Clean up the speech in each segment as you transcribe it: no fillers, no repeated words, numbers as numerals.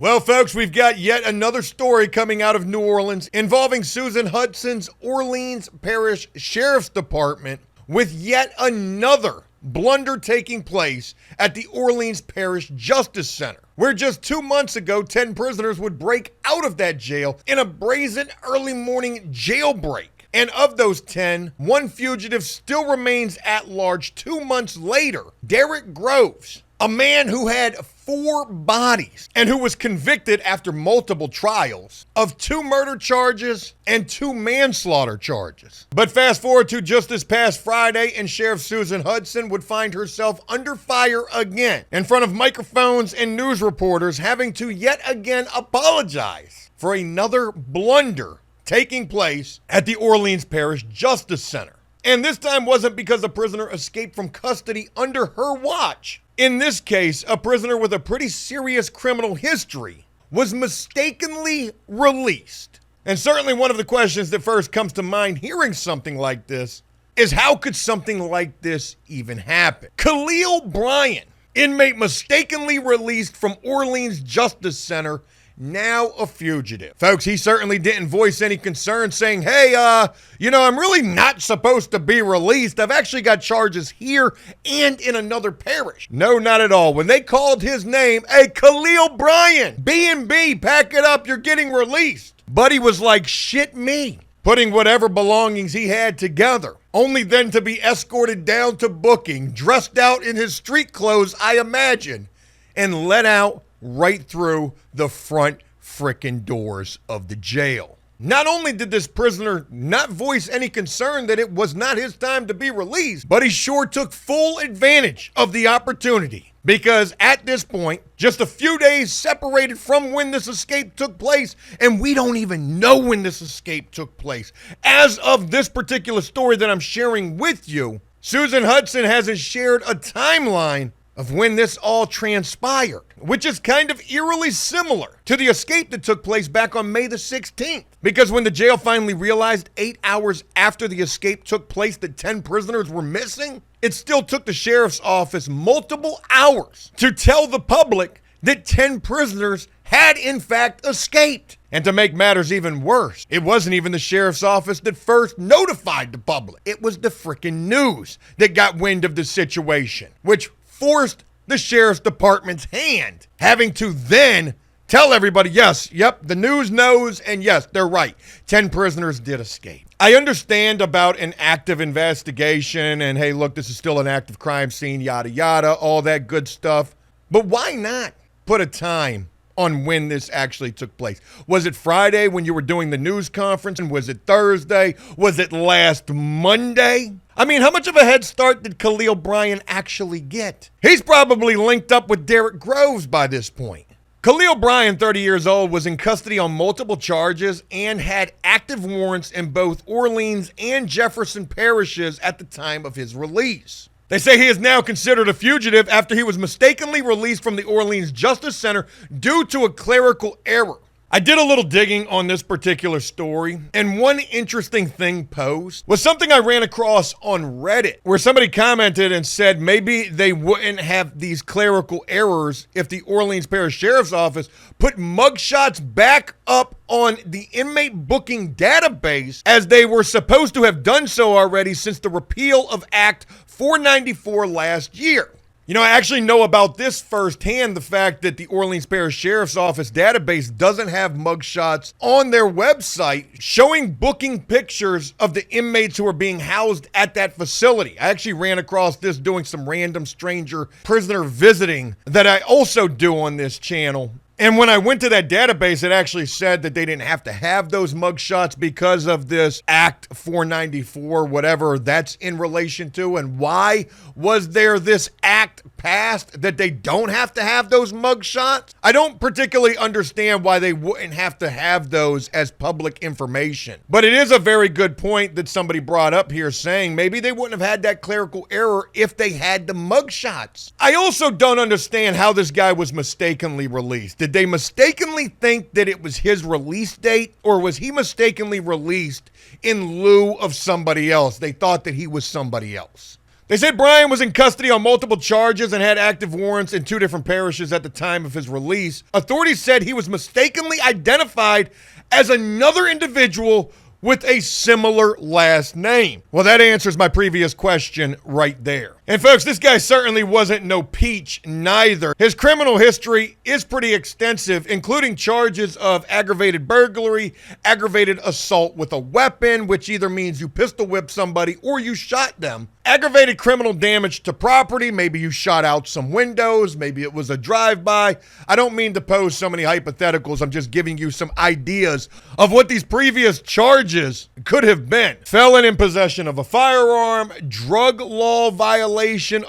Well, folks, we've got yet another story coming out of New Orleans involving Susan Hudson's Orleans Parish Sheriff's Department, with yet another blunder taking place at the Orleans Parish Justice Center, where just 2 months ago, 10 prisoners would break out of that jail in a brazen early morning jailbreak. And of those 10, one fugitive still remains at large 2 months later. Derek Groves, a man who had 4 bodies and who was convicted after multiple trials of 2 murder charges and 2 manslaughter charges. But fast forward to just this past Friday, and Sheriff Susan Hudson would find herself under fire again in front of microphones and news reporters, having to yet again apologize for another blunder taking place at the Orleans Parish Justice Center. And this time wasn't because a prisoner escaped from custody under her watch. In this case, a prisoner with a pretty serious criminal history was mistakenly released. And certainly one of the questions that first comes to mind hearing something like this is, how could something like this even happen? Khalil Bryan, inmate mistakenly released from Orleans Justice Center, now a fugitive. Folks, he certainly didn't voice any concern, saying, hey, I'm really not supposed to be released. I've actually got charges here and in another parish. No, not at all. When they called his name, hey, Khalil Bryan, B&B, pack it up, you're getting released. Buddy was like, shit me, putting whatever belongings he had together, only then to be escorted down to booking, dressed out in his street clothes, I imagine, and let out right through the front frickin' doors of the jail. Not only did this prisoner not voice any concern that it was not his time to be released, but he sure took full advantage of the opportunity, because at this point, just a few days separated from when this escape took place, and we don't even know when this escape took place. As of this particular story that I'm sharing with you, Susan Hudson hasn't shared a timeline of when this all transpired, which is kind of eerily similar to the escape that took place back on May the 16th. Because when the jail finally realized 8 hours after the escape took place that 10 prisoners were missing, it still took the sheriff's office multiple hours to tell the public that 10 prisoners had in fact escaped. And to make matters even worse, it wasn't even the sheriff's office that first notified the public. It was the frickin' news that got wind of the situation, which forced the sheriff's department's hand, having to then tell everybody, the news knows, and yes, they're right, 10 prisoners did escape. I understand about an active investigation, and hey, look, this is still an active crime scene, yada, yada, all that good stuff. But why not put a time on when this actually took place? Was it Friday when you were doing the news conference? And was it Thursday? Was it last Monday? I mean, how much of a head start did Khalil Bryan actually get? He's probably linked up with Derek Groves by this point. Khalil Bryan, 30 years old, was in custody on multiple charges and had active warrants in both Orleans and Jefferson parishes at the time of his release. They say he is now considered a fugitive after he was mistakenly released from the Orleans Justice Center due to a clerical error. I did a little digging on this particular story, and one interesting thing posed was something I ran across on Reddit, where somebody commented and said maybe they wouldn't have these clerical errors if the Orleans Parish Sheriff's Office put mugshots back up on the inmate booking database, as they were supposed to have done so already since the repeal of Act 494 last year. You know, I actually know about this firsthand, the fact that the Orleans Parish Sheriff's Office database doesn't have mugshots on their website showing booking pictures of the inmates who are being housed at that facility. I actually ran across this doing some random stranger prisoner visiting that I also do on this channel. And when I went to that database, it actually said that they didn't have to have those mugshots because of this Act 494, whatever that's in relation to. And why was there this act passed that they don't have to have those mugshots? I don't particularly understand why they wouldn't have to have those as public information. But it is a very good point that somebody brought up here, saying maybe they wouldn't have had that clerical error if they had the mugshots. I also don't understand how this guy was mistakenly released. Did they mistakenly think that it was his release date, or was he mistakenly released in lieu of somebody else? They thought that he was somebody else. They say Brian was in custody on multiple charges and had active warrants in 2 different parishes at the time of his release. Authorities said he was mistakenly identified as another individual with a similar last name. Well, that answers my previous question right there. And folks, this guy certainly wasn't no peach neither. His criminal history is pretty extensive, including charges of aggravated burglary, aggravated assault with a weapon, which either means you pistol whipped somebody or you shot them, aggravated criminal damage to property, maybe you shot out some windows, maybe it was a drive-by. I don't mean to pose so many hypotheticals, I'm just giving you some ideas of what these previous charges could have been. Felon in possession of a firearm, drug law violation,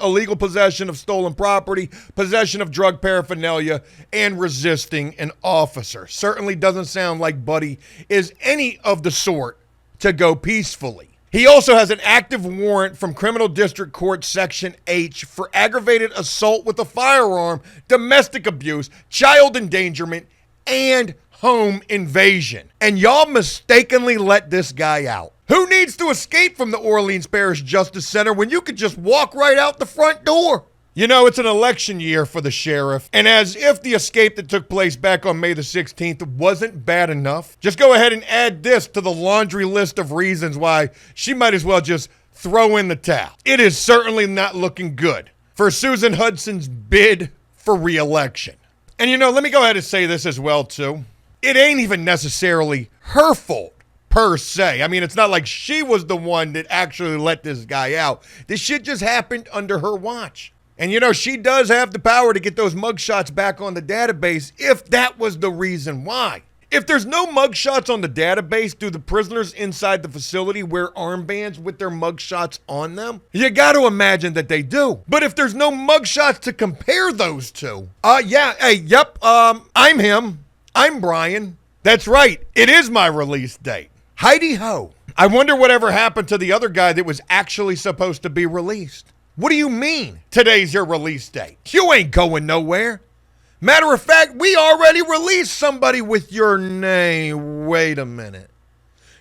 illegal possession of stolen property, possession of drug paraphernalia, and resisting an officer. Certainly doesn't sound like Buddy is any of the sort to go peacefully. He also has an active warrant from Criminal District Court Section H for aggravated assault with a firearm, domestic abuse, child endangerment, and home invasion. And y'all mistakenly let this guy out. Who needs to escape from the Orleans Parish Justice Center when you could just walk right out the front door? You know, it's an election year for the sheriff, and as if the escape that took place back on May the 16th wasn't bad enough, just go ahead and add this to the laundry list of reasons why she might as well just throw in the towel. It is certainly not looking good for Susan Hudson's bid for re-election. And you know, let me go ahead and say this as well, too. It ain't even necessarily her fault, per se. I mean, it's not like she was the one that actually let this guy out. This shit just happened under her watch. And you know, she does have the power to get those mugshots back on the database if that was the reason why. If there's no mugshots on the database, do the prisoners inside the facility wear armbands with their mugshots on them? You got to imagine that they do. But if there's no mugshots to compare those to, I'm him. I'm Brian. That's right. It is my release date. Heidi ho. I wonder whatever happened to the other guy that was actually supposed to be released. What do you mean today's your release date? You ain't going nowhere. Matter of fact, we already released somebody with your name. Wait a minute.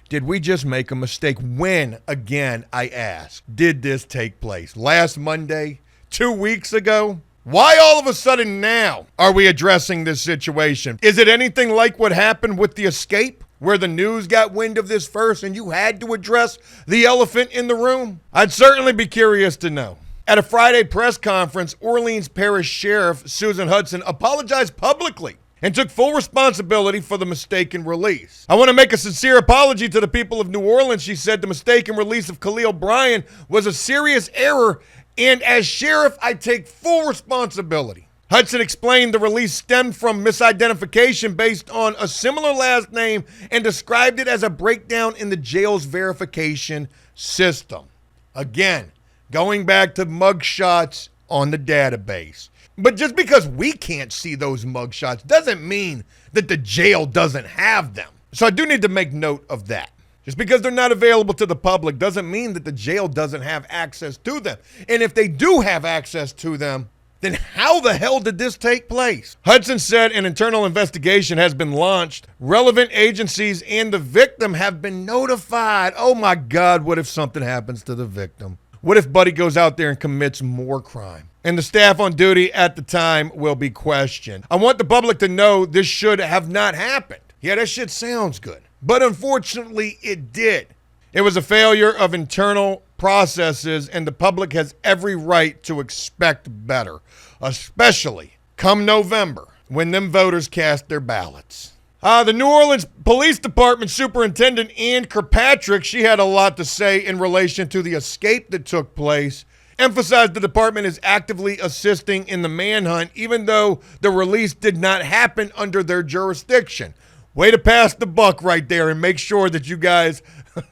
Did we just make a mistake? When, again, I ask, did this take place? Last Monday? 2 weeks ago? Why all of a sudden now are we addressing this situation? Is it anything like what happened with the escape, where the news got wind of this first and you had to address the elephant in the room? I'd certainly be curious to know. At a Friday press conference, Orleans Parish Sheriff Susan Hudson apologized publicly and took full responsibility for the mistaken release. I want to make a sincere apology to the people of New Orleans, she said. The mistaken release of Khalil Bryan was a serious error, and as sheriff, I take full responsibility. Hudson explained the release stemmed from misidentification based on a similar last name and described it as a breakdown in the jail's verification system. Again, going back to mugshots on the database. But just because we can't see those mugshots doesn't mean that the jail doesn't have them. So I do need to make note of that. Just because they're not available to the public doesn't mean that the jail doesn't have access to them. And if they do have access to them, then how the hell did this take place? Hudson said an internal investigation has been launched. Relevant agencies and the victim have been notified. Oh my God, what if something happens to the victim? What if Buddy goes out there and commits more crime? And the staff on duty at the time will be questioned. I want the public to know this should have not happened. Yeah, that shit sounds good. But unfortunately, it did. It was a failure of internal processes, and the public has every right to expect better, especially come November when them voters cast their ballots. The New Orleans Police Department Superintendent Ann Kirkpatrick, she had a lot to say in relation to the escape that took place, emphasized the department is actively assisting in the manhunt, even though the release did not happen under their jurisdiction. Way to pass the buck right there and make sure that you guys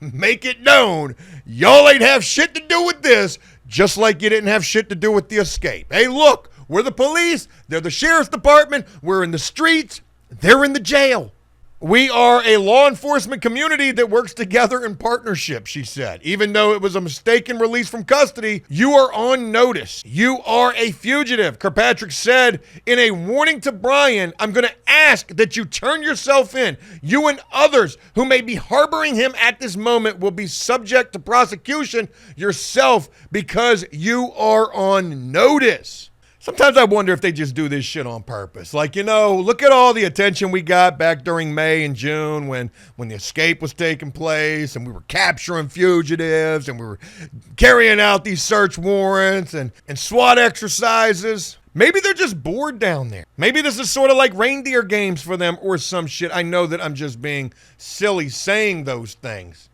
make it known. Y'all ain't have shit to do with this, just like you didn't have shit to do with the escape. Hey, look, we're the police. They're the sheriff's department. We're in the streets. They're in the jail. We are a law enforcement community that works together in partnership, she said. Even though it was a mistaken release from custody, you are on notice. You are a fugitive. Kirkpatrick said in a warning to Brian, I'm going to ask that you turn yourself in. You and others who may be harboring him at this moment will be subject to prosecution yourself because you are on notice. Sometimes I wonder if they just do this shit on purpose. Like, look at all the attention we got back during May and June when the escape was taking place and we were capturing fugitives and we were carrying out these search warrants and SWAT exercises. Maybe they're just bored down there. Maybe this is sort of like reindeer games for them or some shit. I know that I'm just being silly saying those things.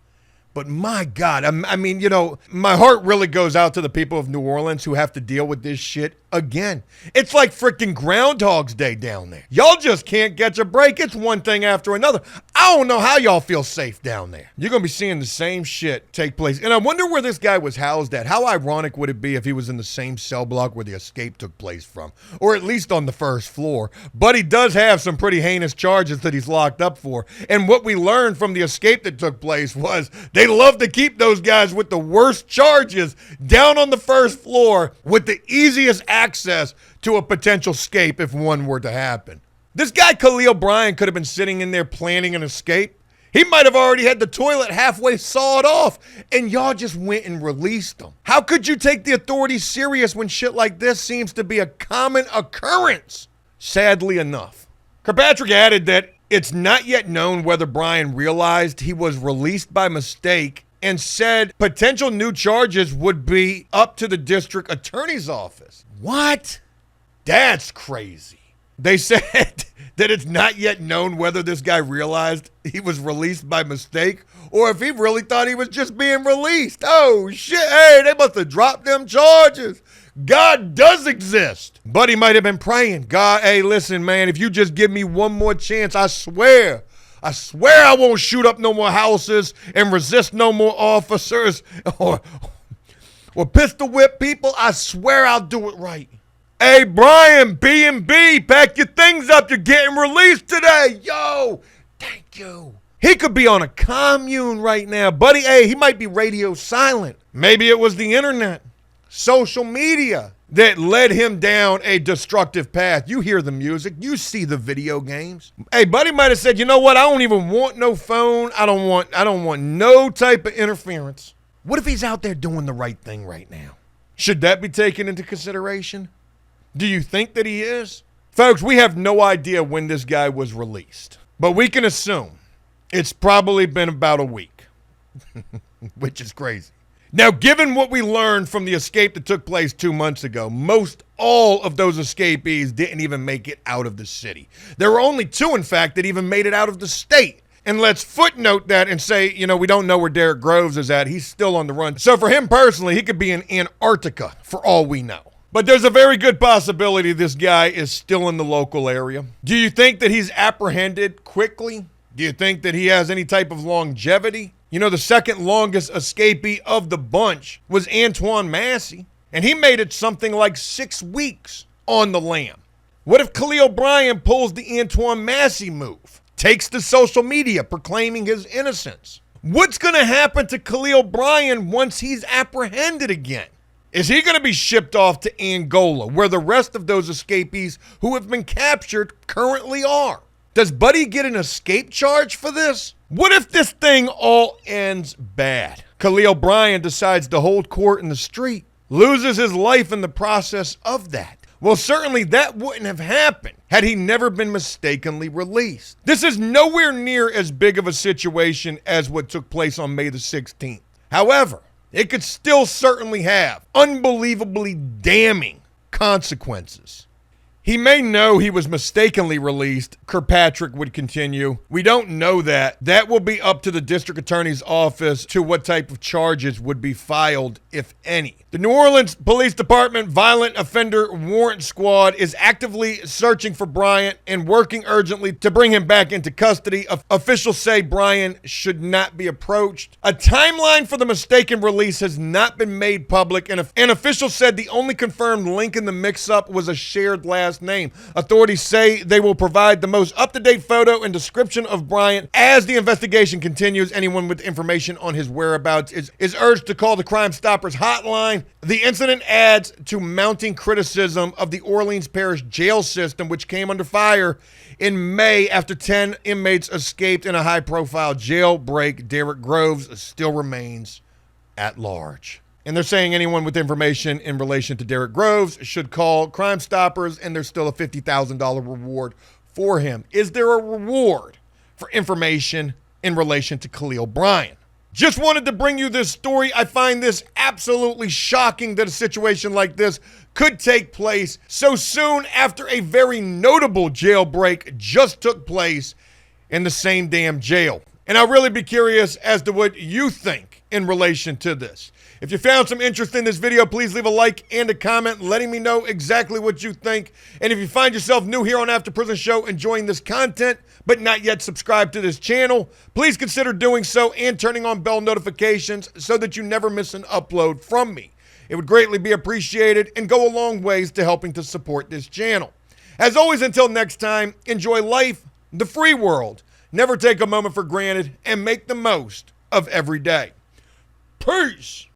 But my God, I mean, my heart really goes out to the people of New Orleans who have to deal with this shit again. It's like freaking Groundhog's Day down there. Y'all just can't catch a break. It's one thing after another. I don't know how y'all feel safe down there. You're going to be seeing the same shit take place. And I wonder where this guy was housed at. How ironic would it be if he was in the same cell block where the escape took place from? Or at least on the first floor. But he does have some pretty heinous charges that he's locked up for. And what we learned from the escape that took place was they love to keep those guys with the worst charges down on the first floor with the easiest access to a potential escape if one were to happen. This guy Khalil Bryan could have been sitting in there planning an escape. He might have already had the toilet halfway sawed off, and y'all just went and released him. How could you take the authorities serious when shit like this seems to be a common occurrence? Sadly enough. Kirkpatrick added that it's not yet known whether Bryan realized he was released by mistake and said potential new charges would be up to the district attorney's office. What? That's crazy. They said that it's not yet known whether this guy realized he was released by mistake or if he really thought he was just being released. Oh, shit. Hey, they must have dropped them charges. God does exist. But he might have been praying. God, hey, listen, man, if you just give me one more chance, I swear I won't shoot up no more houses and resist no more officers or pistol whip people. I swear I'll do it right. Hey, Brian, B&B, pack your things up. You're getting released today. Yo, thank you. He could be on a commune right now. Buddy, hey, he might be radio silent. Maybe it was the internet, social media that led him down a destructive path. You hear the music. You see the video games. Hey, buddy might have said, you know what? I don't even want no phone. I don't want no type of interference. What if he's out there doing the right thing right now? Should that be taken into consideration? Do you think that he is? Folks, we have no idea when this guy was released, but we can assume it's probably been about a week, which is crazy. Now, given what we learned from the escape that took place 2 months ago, most all of those escapees didn't even make it out of the city. There were only 2, in fact, that even made it out of the state. And let's footnote that and say, we don't know where Derek Groves is at. He's still on the run. So for him personally, he could be in Antarctica for all we know. But there's a very good possibility this guy is still in the local area. Do you think that he's apprehended quickly? Do you think that he has any type of longevity? The second longest escapee of the bunch was Antoine Massey, and he made it something like 6 weeks on the lam. What if Khalil Bryan pulls the Antoine Massey move, takes to social media proclaiming his innocence? What's going to happen to Khalil Bryan once he's apprehended again? Is he going to be shipped off to Angola, where the rest of those escapees who have been captured currently are? Does Buddy get an escape charge for this? What if this thing all ends bad? Khalil Bryan decides to hold court in the street, loses his life in the process of that. Well, certainly that wouldn't have happened had he never been mistakenly released. This is nowhere near as big of a situation as what took place on May the 16th. However, it could still certainly have unbelievably damning consequences. He may know he was mistakenly released, Kirkpatrick would continue. We don't know that. That will be up to the district attorney's office to what type of charges would be filed, if any. The New Orleans Police Department Violent Offender Warrant Squad is actively searching for Bryant and working urgently to bring him back into custody. Officials say Bryant should not be approached. A timeline for the mistaken release has not been made public, and officials said the only confirmed link in the mix-up was a shared last last name. Authorities say they will provide the most up-to-date photo and description of Bryant as the investigation continues. Anyone with information on his whereabouts is urged to call the Crime Stoppers hotline. The incident adds to mounting criticism of the Orleans Parish jail system, which came under fire in May after 10 inmates escaped in a high-profile jailbreak. Derek Groves still remains at large. And they're saying anyone with information in relation to Derek Groves should call Crime Stoppers, and there's still a $50,000 reward for him. Is there a reward for information in relation to Khalil Bryant? Just wanted to bring you this story. I find this absolutely shocking that a situation like this could take place so soon after a very notable jailbreak just took place in the same damn jail. And I'll really be curious as to what you think in relation to this. If you found some interest in this video, please leave a like and a comment letting me know exactly what you think. And if you find yourself new here on After Prison Show enjoying this content, but not yet subscribed to this channel, please consider doing so and turning on bell notifications so that you never miss an upload from me. It would greatly be appreciated and go a long ways to helping to support this channel. As always, until next time, enjoy life, the free world, never take a moment for granted, and make the most of every day. Peace!